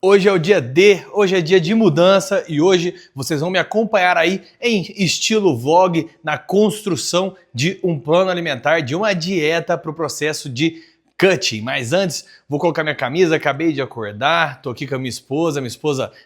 Hoje é o dia D, hoje é dia de mudança e hoje vocês vão me acompanhar aí em estilo vlog na construção de um plano alimentar, de uma dieta para o processo de cutting. Mas antes, vou colocar minha camisa, acabei de acordar, tô aqui com a minha esposa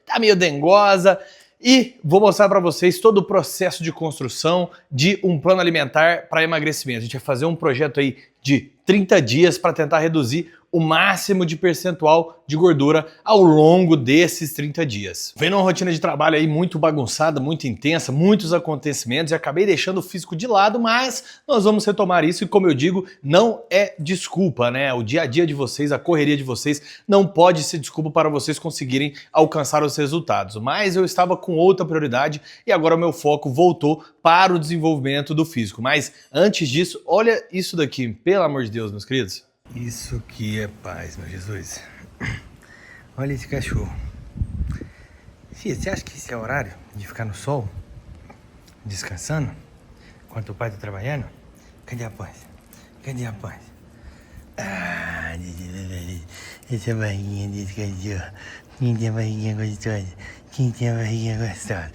tá meio dengosa e vou mostrar para vocês todo o processo de construção de um plano alimentar para emagrecimento. A gente vai fazer um projeto aí de 30 dias para tentar reduzir o máximo de percentual de gordura ao longo desses 30 dias. Vendo uma rotina de trabalho aí muito bagunçada, muito intensa, muitos acontecimentos e acabei deixando o físico de lado, mas nós vamos retomar isso e, como eu digo, não é desculpa, né? O dia a dia de vocês, a correria de vocês não pode ser desculpa para vocês conseguirem alcançar os resultados. Mas eu estava com outra prioridade e agora o meu foco voltou para o desenvolvimento do físico. Mas antes disso, olha isso daqui, pelo amor de Deus, meus queridos. Isso aqui é paz, meu Jesus. Olha esse cachorro. Fia, você acha que esse é o horário de ficar no sol? Descansando? Enquanto o pai tá trabalhando? Cadê a paz? Cadê a paz? Ah, essa barriguinha desse cachorro. Quem tem a barriguinha gostosa? Quem tem a barriguinha gostosa?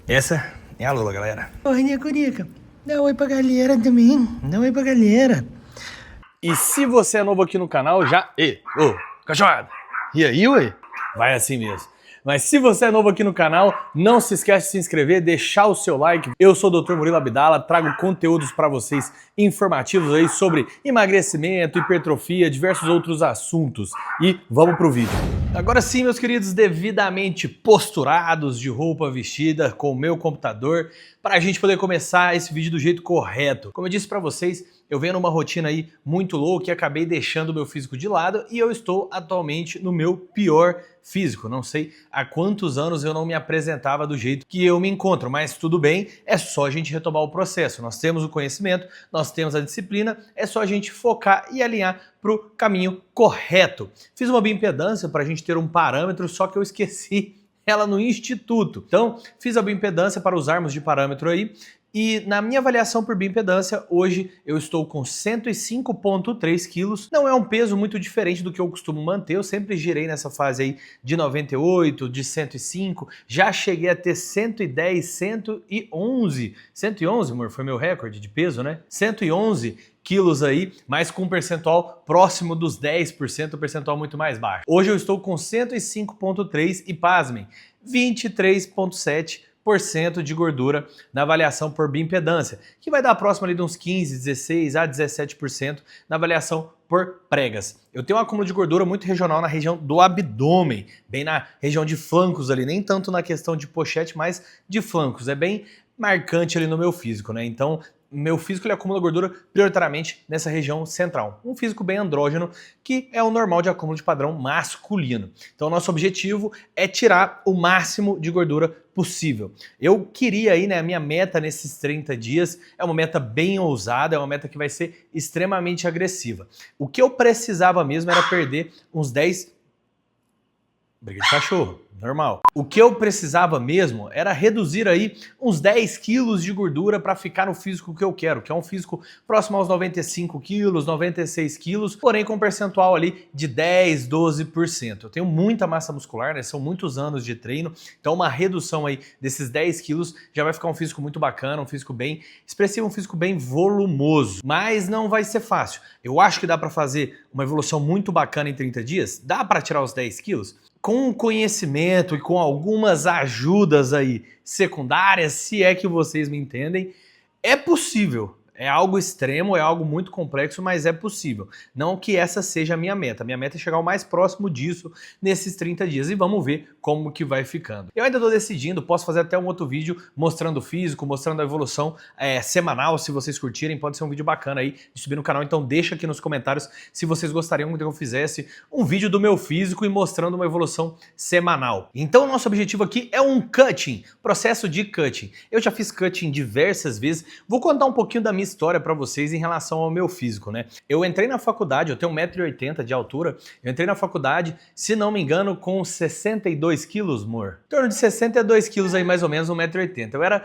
Essa é a Lula, galera. Ô, Rainha Curica, dá oi pra galera também. Dá oi pra galera. E se você é novo aqui no canal, já... Ô, cachorrada! E aí, ué? Vai assim mesmo. Mas se você é novo aqui no canal, não se esquece de se inscrever, deixar o seu like. Eu sou o Dr. Murilo Abdala, trago conteúdos para vocês informativos aí sobre emagrecimento, hipertrofia, diversos outros assuntos. E vamos pro vídeo. Agora sim, meus queridos, devidamente posturados, de roupa vestida, com o meu computador, para a gente poder começar esse vídeo do jeito correto. Como eu disse para vocês, eu venho numa rotina aí muito louca e acabei deixando o meu físico de lado e eu estou atualmente no meu pior físico. Não sei há quantos anos eu não me apresentava do jeito que eu me encontro, mas tudo bem, é só a gente retomar o processo. Nós temos o conhecimento, nós temos a disciplina, é só a gente focar e alinhar para o caminho correto. Fiz uma bioimpedância para a gente ter um parâmetro, só que eu esqueci ela no instituto. Então, fiz a bioimpedância para usarmos de parâmetro aí. E na minha avaliação por bioimpedância, hoje eu estou com 105,3 quilos. Não é um peso muito diferente do que eu costumo manter, eu sempre girei nessa fase aí de 98, de 105, já cheguei a ter 110, 111. 111, amor, foi meu recorde de peso, né? 111 quilos aí, mas com um percentual próximo dos 10%, um percentual muito mais baixo. Hoje eu estou com 105,3 e, pasmem, 23,7% de gordura na avaliação por bioimpedância, que vai dar próximo ali de uns 15, 16 a 17% na avaliação por pregas. Eu tenho um acúmulo de gordura muito regional na região do abdômen, bem na região de flancos ali, nem tanto na questão de pochete, mas de flancos. É bem marcante ali no meu físico, né? Então, meu físico ele acumula gordura prioritariamente nessa região central. Um físico bem andrógeno, que é o normal de acúmulo de padrão masculino. Então, nosso objetivo é tirar o máximo de gordura possível. Eu queria aí, né, a minha meta nesses 30 dias é uma meta bem ousada, é uma meta que vai ser extremamente agressiva. O que eu precisava mesmo era perder uns 10... Briga de cachorro, normal. O que eu precisava mesmo era reduzir aí uns 10 quilos de gordura para ficar no físico que eu quero, que é um físico próximo aos 95 quilos, 96 quilos, porém com um percentual ali de 10, 12%. Eu tenho muita massa muscular, né? São muitos anos de treino, então uma redução aí desses 10 quilos já vai ficar um físico muito bacana, um físico bem expressivo, um físico bem volumoso. Mas não vai ser fácil. Eu acho que dá para fazer uma evolução muito bacana em 30 dias, dá para tirar os 10 quilos? Com conhecimento e com algumas ajudas aí secundárias, se é que vocês me entendem, é possível. É algo extremo, é algo muito complexo, mas é possível. Não que essa seja a minha meta. Minha meta é chegar o mais próximo disso nesses 30 dias e vamos ver como que vai ficando. Eu ainda estou decidindo, posso fazer até um outro vídeo mostrando o físico, mostrando a evolução semanal, se vocês curtirem. Pode ser um vídeo bacana aí de subir no canal, então deixa aqui nos comentários se vocês gostariam que eu fizesse um vídeo do meu físico e mostrando uma evolução semanal. Então o nosso objetivo aqui é um cutting, processo de cutting. Eu já fiz cutting diversas vezes, vou contar um pouquinho da minha história para vocês em relação ao meu físico, né? Eu entrei na faculdade, eu tenho 1,80 m de altura, eu entrei na faculdade, se não me engano, com 62 quilos, amor. Em torno de 62 quilos aí, mais ou menos, 1,80 m. Eu era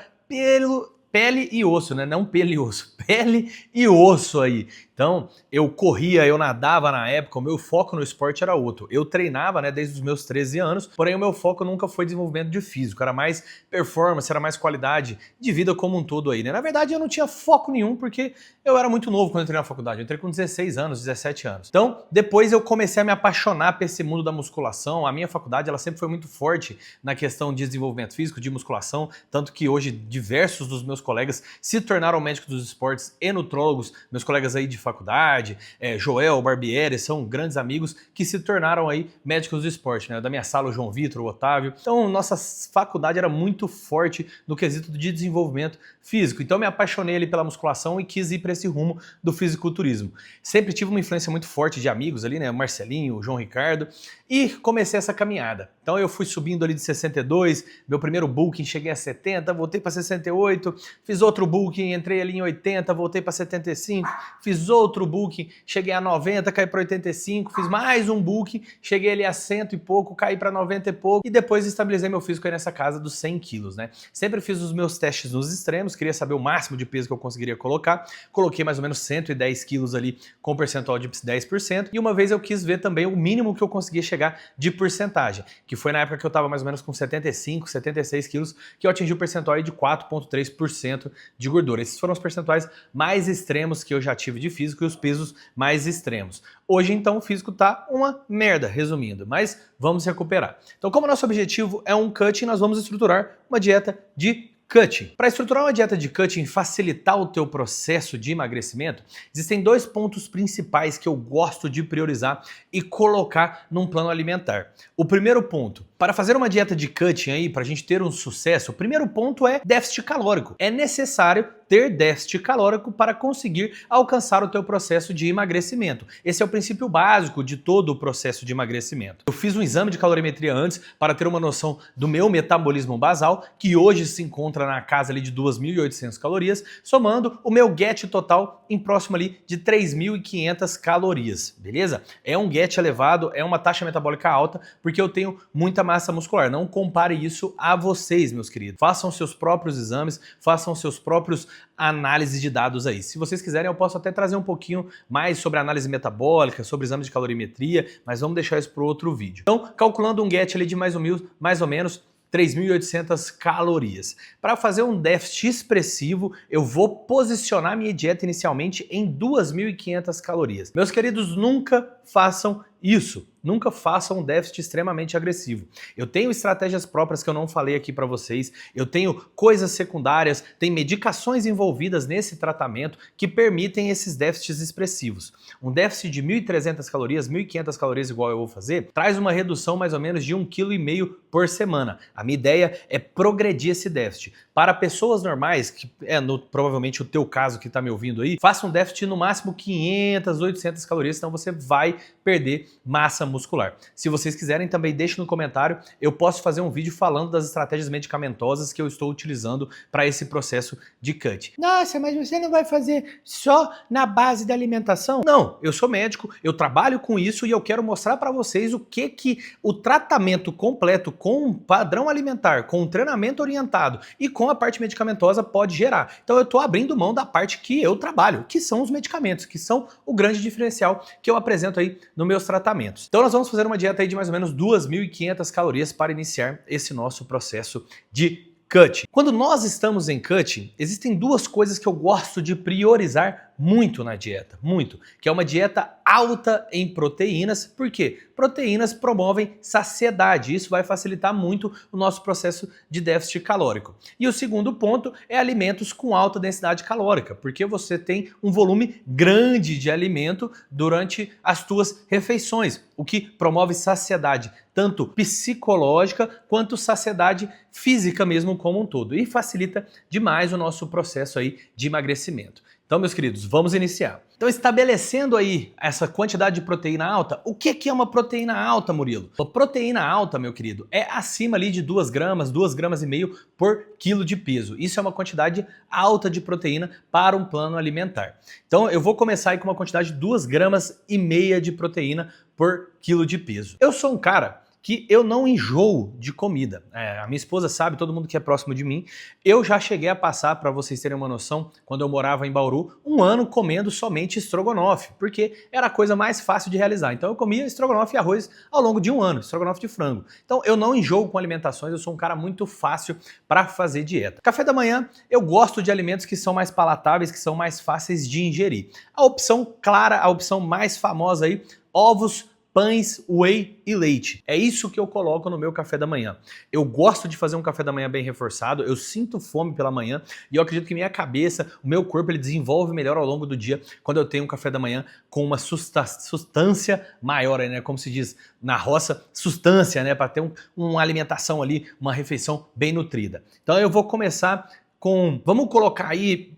pele e osso, né? Não pele e osso, pele e osso aí. Então, eu corria, eu nadava na época, o meu foco no esporte era outro. Eu treinava, né, desde os meus 13 anos, porém o meu foco nunca foi desenvolvimento de físico, era mais performance, era mais qualidade de vida como um todo aí, né? Na verdade, eu não tinha foco nenhum porque eu era muito novo quando eu entrei na faculdade. Eu entrei com 16 anos, 17 anos. Então, depois eu comecei a me apaixonar por esse mundo da musculação. A minha faculdade, ela sempre foi muito forte na questão de desenvolvimento físico, de musculação, tanto que hoje diversos dos meus colegas se tornaram médicos dos esportes e nutrólogos, meus colegas aí de faculdade, Joel, Barbieri, são grandes amigos que se tornaram aí médicos do esporte, né? Da minha sala, o João Vitor, o Otávio. Então, nossa faculdade era muito forte no quesito de desenvolvimento físico. Então, eu me apaixonei ali pela musculação e quis ir para esse rumo do fisiculturismo. Sempre tive uma influência muito forte de amigos ali, né? O Marcelinho, o João Ricardo, e comecei essa caminhada. Então, eu fui subindo ali de 62, meu primeiro bulking cheguei a 70, voltei para 68, fiz outro bulking, entrei ali em 80, voltei para 75, fiz outro bulking, cheguei a 90, caí para 85, fiz mais um bulking, cheguei ali a 100 e pouco, caí para 90 e pouco e depois estabilizei meu físico aí nessa casa dos 100 quilos, né? Sempre fiz os meus testes nos extremos, queria saber o máximo de peso que eu conseguiria colocar, coloquei mais ou menos 110 quilos ali com percentual de 10% e uma vez eu quis ver também o mínimo que eu conseguia chegar de porcentagem, que foi na época que eu estava mais ou menos com 75, 76 quilos, que eu atingi o percentual aí de 4,3% de gordura. Esses foram os percentuais mais extremos que eu já tive de físico e os pesos mais extremos. Hoje, então, o físico tá uma merda, resumindo, mas vamos recuperar. Então, como nosso objetivo é um cutting, nós vamos estruturar uma dieta de cutting. Para estruturar uma dieta de cutting e facilitar o teu processo de emagrecimento, existem dois pontos principais que eu gosto de priorizar e colocar num plano alimentar. O primeiro ponto, para fazer uma dieta de cutting aí, para a gente ter um sucesso, o primeiro ponto é déficit calórico. É necessário ter déficit calórico para conseguir alcançar o teu processo de emagrecimento. Esse é o princípio básico de todo o processo de emagrecimento. Eu fiz um exame de calorimetria antes para ter uma noção do meu metabolismo basal, que hoje se encontra na casa ali de 2.800 calorias, somando o meu GET total em próximo ali de 3.500 calorias, beleza? É um GET elevado, é uma taxa metabólica alta, porque eu tenho muita massa muscular. Não compare isso a vocês, meus queridos. Façam seus próprios exames, façam seus próprios análises de dados aí. Se vocês quiserem, eu posso até trazer um pouquinho mais sobre análise metabólica, sobre exames de calorimetria, mas vamos deixar isso para outro vídeo. Então, calculando um GET ali de mais ou menos 3.800 calorias. Para fazer um déficit expressivo, eu vou posicionar minha dieta inicialmente em 2.500 calorias. Meus queridos, nunca façam isso. Nunca façam um déficit extremamente agressivo. Eu tenho estratégias próprias que eu não falei aqui para vocês, eu tenho coisas secundárias, tem medicações envolvidas nesse tratamento que permitem esses déficits expressivos. Um déficit de 1.300 calorias, 1.500 calorias igual eu vou fazer, traz uma redução mais ou menos de 1,5 kg por semana. A minha ideia é progredir esse déficit. Para pessoas normais, que provavelmente o teu caso que está me ouvindo aí, faça um déficit no máximo 500, 800 calorias, senão você vai perder massa muscular. Se vocês quiserem, também deixe no comentário, eu posso fazer um vídeo falando das estratégias medicamentosas que eu estou utilizando para esse processo de cut. Nossa, mas você não vai fazer só na base da alimentação? Não, eu sou médico, eu trabalho com isso e eu quero mostrar para vocês o que o tratamento completo com um padrão alimentar, com um treinamento orientado e com a parte medicamentosa pode gerar. Então eu estou abrindo mão da parte que eu trabalho, que são os medicamentos, que são o grande diferencial que eu apresento aí nos meus tratamentos. Então nós vamos fazer uma dieta aí de mais ou menos 2.500 calorias para iniciar esse nosso processo de cutting. Quando nós estamos em cutting, existem duas coisas que eu gosto de priorizar muito na dieta, muito, que é uma dieta alta em proteínas. Por quê? Proteínas promovem saciedade, isso vai facilitar muito o nosso processo de déficit calórico. E o segundo ponto é alimentos com alta densidade calórica, porque você tem um volume grande de alimento durante as tuas refeições, o que promove saciedade, tanto psicológica quanto saciedade física mesmo como um todo, e facilita demais o nosso processo aí de emagrecimento. Então, meus queridos, vamos iniciar. Então, estabelecendo aí essa quantidade de proteína alta, o que é uma proteína alta, Murilo? A proteína alta, meu querido, é acima ali de 2 gramas, 2,5 gramas por quilo de peso. Isso é uma quantidade alta de proteína para um plano alimentar. Então, eu vou começar aí com uma quantidade de 2,5 gramas de proteína por quilo de peso. Eu sou um cara que eu não enjoo de comida. A minha esposa sabe, todo mundo que é próximo de mim, eu já cheguei a passar, para vocês terem uma noção, quando eu morava em Bauru, um ano comendo somente estrogonofe, porque era a coisa mais fácil de realizar. Então eu comia estrogonofe e arroz ao longo de um ano, estrogonofe de frango. Então eu não enjoo com alimentações, eu sou um cara muito fácil para fazer dieta. Café da manhã, eu gosto de alimentos que são mais palatáveis, que são mais fáceis de ingerir. A opção clara, a opção mais famosa aí, ovos, pães, whey e leite. É isso que eu coloco no meu café da manhã. Eu gosto de fazer um café da manhã bem reforçado, eu sinto fome pela manhã e eu acredito que minha cabeça, o meu corpo, ele desenvolve melhor ao longo do dia quando eu tenho um café da manhã com uma substância maior, né? Como se diz na roça, substância, né? Para ter uma alimentação ali, uma refeição bem nutrida. Então eu vou começar com, vamos colocar aí,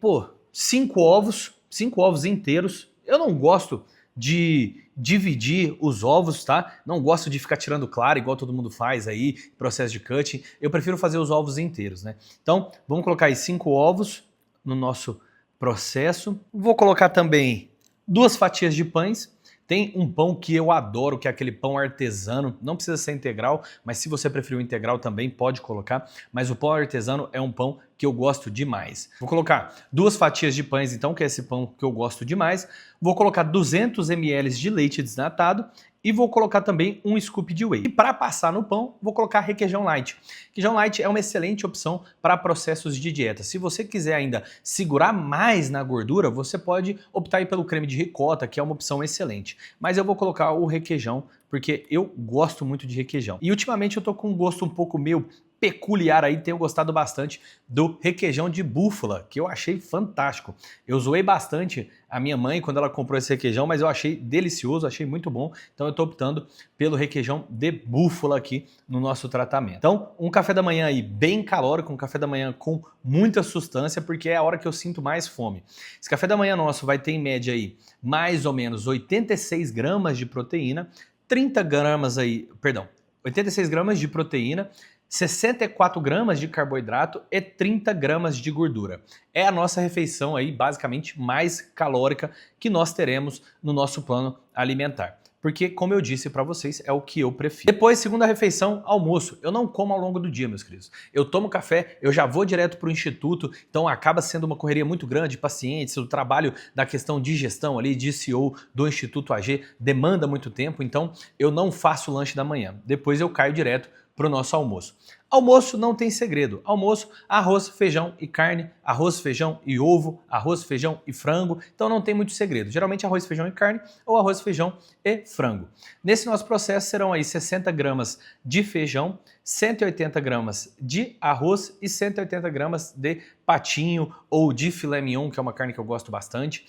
5 ovos inteiros. Eu não gosto de dividir os ovos, tá? Não gosto de ficar tirando clara, igual todo mundo faz aí, processo de cutting. Eu prefiro fazer os ovos inteiros, né? Então, vamos colocar aí 5 ovos no nosso processo. Vou colocar também 2 fatias de pães. Tem um pão que eu adoro, que é aquele pão artesano, não precisa ser integral, mas se você preferir o integral também pode colocar, mas o pão artesano é um pão que eu gosto demais. Vou colocar 2 fatias de pães então, que é esse pão que eu gosto demais, vou colocar 200 ml de leite desnatado e vou colocar também um scoop de whey. E para passar no pão, vou colocar requeijão light. Requeijão light é uma excelente opção para processos de dieta. Se você quiser ainda segurar mais na gordura, você pode optar aí pelo creme de ricota, que é uma opção excelente. Mas eu vou colocar o requeijão, porque eu gosto muito de requeijão. E ultimamente eu tô com um gosto um pouco meio peculiar aí, tenho gostado bastante do requeijão de búfala, que eu achei fantástico. Eu zoei bastante a minha mãe quando ela comprou esse requeijão, mas eu achei delicioso, achei muito bom, então eu tô optando pelo requeijão de búfala aqui no nosso tratamento. Então, um café da manhã aí bem calórico, um café da manhã com muita sustância, porque é a hora que eu sinto mais fome. Esse café da manhã nosso vai ter em média aí mais ou menos 86 gramas de proteína, 86 gramas de proteína, 64 gramas de carboidrato e 30 gramas de gordura. É a nossa refeição aí, basicamente, mais calórica que nós teremos no nosso plano alimentar. Porque, como eu disse para vocês, é o que eu prefiro. Depois, segunda refeição, almoço. Eu não como ao longo do dia, meus queridos. Eu tomo café, eu já vou direto para o instituto, então acaba sendo uma correria muito grande de pacientes, o trabalho da questão de gestão ali, de CEO do Instituto AG, demanda muito tempo, então eu não faço lanche da manhã. Depois eu caio direto para o nosso almoço. Almoço não tem segredo. Almoço, arroz, feijão e carne, arroz, feijão e ovo, arroz, feijão e frango. Então não tem muito segredo. Geralmente arroz, feijão e carne ou arroz, feijão e frango. Nesse nosso processo serão aí 60 gramas de feijão, 180 gramas de arroz e 180 gramas de patinho ou de filé mignon, que é uma carne que eu gosto bastante.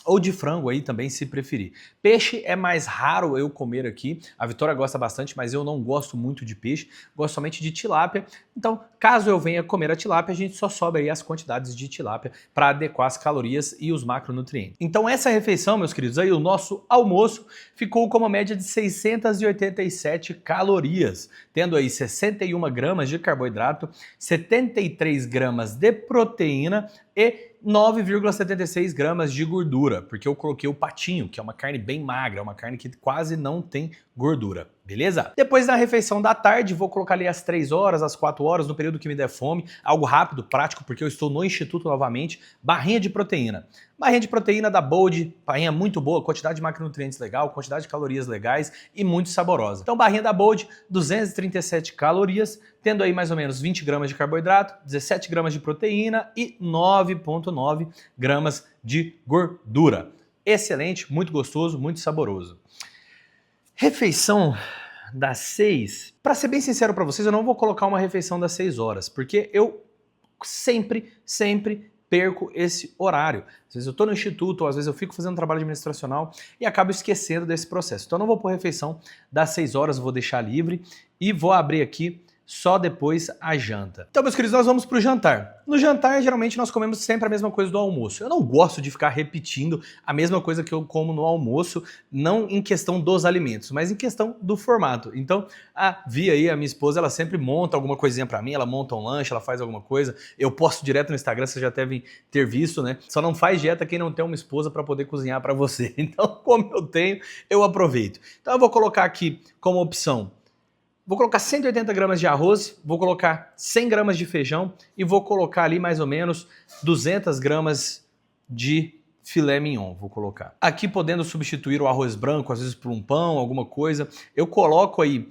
Ou de frango aí também, se preferir. Peixe é mais raro eu comer aqui. A Vitória gosta bastante, mas eu não gosto muito de peixe. Gosto somente de tilápia. Então, caso eu venha comer a tilápia, a gente só sobe aí as quantidades de tilápia para adequar as calorias e os macronutrientes. Então, essa refeição, meus queridos, aí o nosso almoço ficou com uma média de 687 calorias, tendo aí 61 gramas de carboidrato, 73 gramas de proteína e 9,76 gramas de gordura, porque eu coloquei o patinho, que é uma carne bem magra, uma carne que quase não tem gordura, beleza? Depois da refeição da tarde, vou colocar ali às 3 horas, às 4 horas, no período que me der fome, algo rápido, prático, porque eu estou no instituto novamente, barrinha de proteína. Barrinha de proteína da Bold, barrinha muito boa, quantidade de macronutrientes legal, quantidade de calorias legais e muito saborosa. Então barrinha da Bold, 237 calorias, tendo aí mais ou menos 20 gramas de carboidrato, 17 gramas de proteína e 9,9 gramas de gordura. Excelente, muito gostoso, muito saboroso. Refeição das 6. Para ser bem sincero para vocês, eu não vou colocar uma refeição das 6 horas, porque eu sempre perco esse horário. Às vezes eu estou no instituto, ou às vezes eu fico fazendo trabalho administracional e acabo esquecendo desse processo. Então eu não vou pôr refeição das 6 horas, vou deixar livre e vou abrir aqui só depois a janta. Então, meus queridos, nós vamos para o jantar. No jantar, geralmente, nós comemos sempre a mesma coisa do almoço. Eu não gosto de ficar repetindo a mesma coisa que eu como no almoço, não em questão dos alimentos, mas em questão do formato. Então, a Vi aí, a minha esposa, ela sempre monta alguma coisinha para mim, ela monta um lanche, ela faz alguma coisa. Eu posto direto no Instagram, vocês já devem ter visto, né? Só não faz dieta quem não tem uma esposa para poder cozinhar para você. Então, como eu tenho, eu aproveito. Então, eu vou colocar aqui como opção. Vou colocar 180 gramas de arroz, vou colocar 100 gramas de feijão e vou colocar ali mais ou menos 200 gramas de filé mignon, vou colocar. Aqui podendo substituir o arroz branco, às vezes por um pão, alguma coisa. Eu coloco aí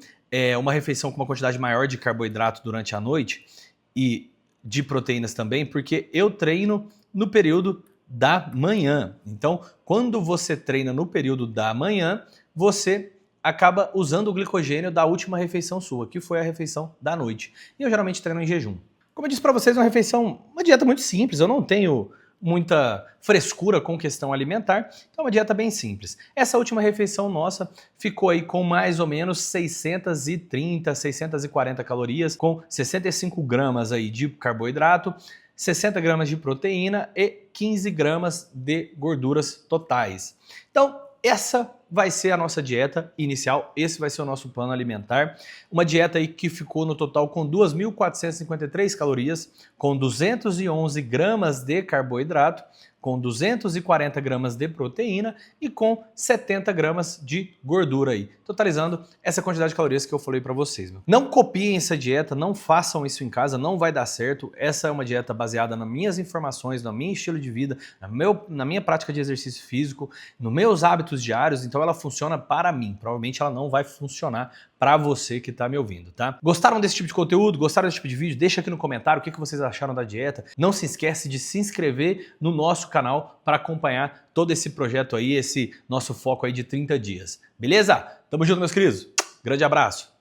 uma refeição com uma quantidade maior de carboidrato durante a noite e de proteínas também, porque eu treino no período da manhã. Então, quando você treina no período da manhã, você acaba usando o glicogênio da última refeição sua, que foi a refeição da noite. E eu geralmente treino em jejum. Como eu disse para vocês, uma dieta muito simples, eu não tenho muita frescura com questão alimentar, então é uma dieta bem simples. Essa última refeição nossa ficou aí com mais ou menos 630, 640 calorias, com 65 gramas aí de carboidrato, 60 gramas de proteína e 15 gramas de gorduras totais. Então, essa vai ser a nossa dieta inicial, esse vai ser o nosso plano alimentar. Uma dieta aí que ficou no total com 2.453 calorias, com 211 gramas de carboidrato, com 240 gramas de proteína e com 70 gramas de gordura aí, totalizando essa quantidade de calorias que eu falei para vocês. Não copiem essa dieta, não façam isso em casa, não vai dar certo. Essa é uma dieta baseada nas minhas informações, no meu estilo de vida, na minha prática de exercício físico, nos meus hábitos diários, então ela funciona para mim. Provavelmente ela não vai funcionar para você que está me ouvindo, tá? Gostaram desse tipo de conteúdo? Gostaram desse tipo de vídeo? Deixa aqui no comentário o que vocês acharam da dieta. Não se esquece de se inscrever no nosso canal para acompanhar todo esse projeto aí, esse nosso foco aí de 30 dias. Beleza? Tamo junto, meus queridos. Grande abraço.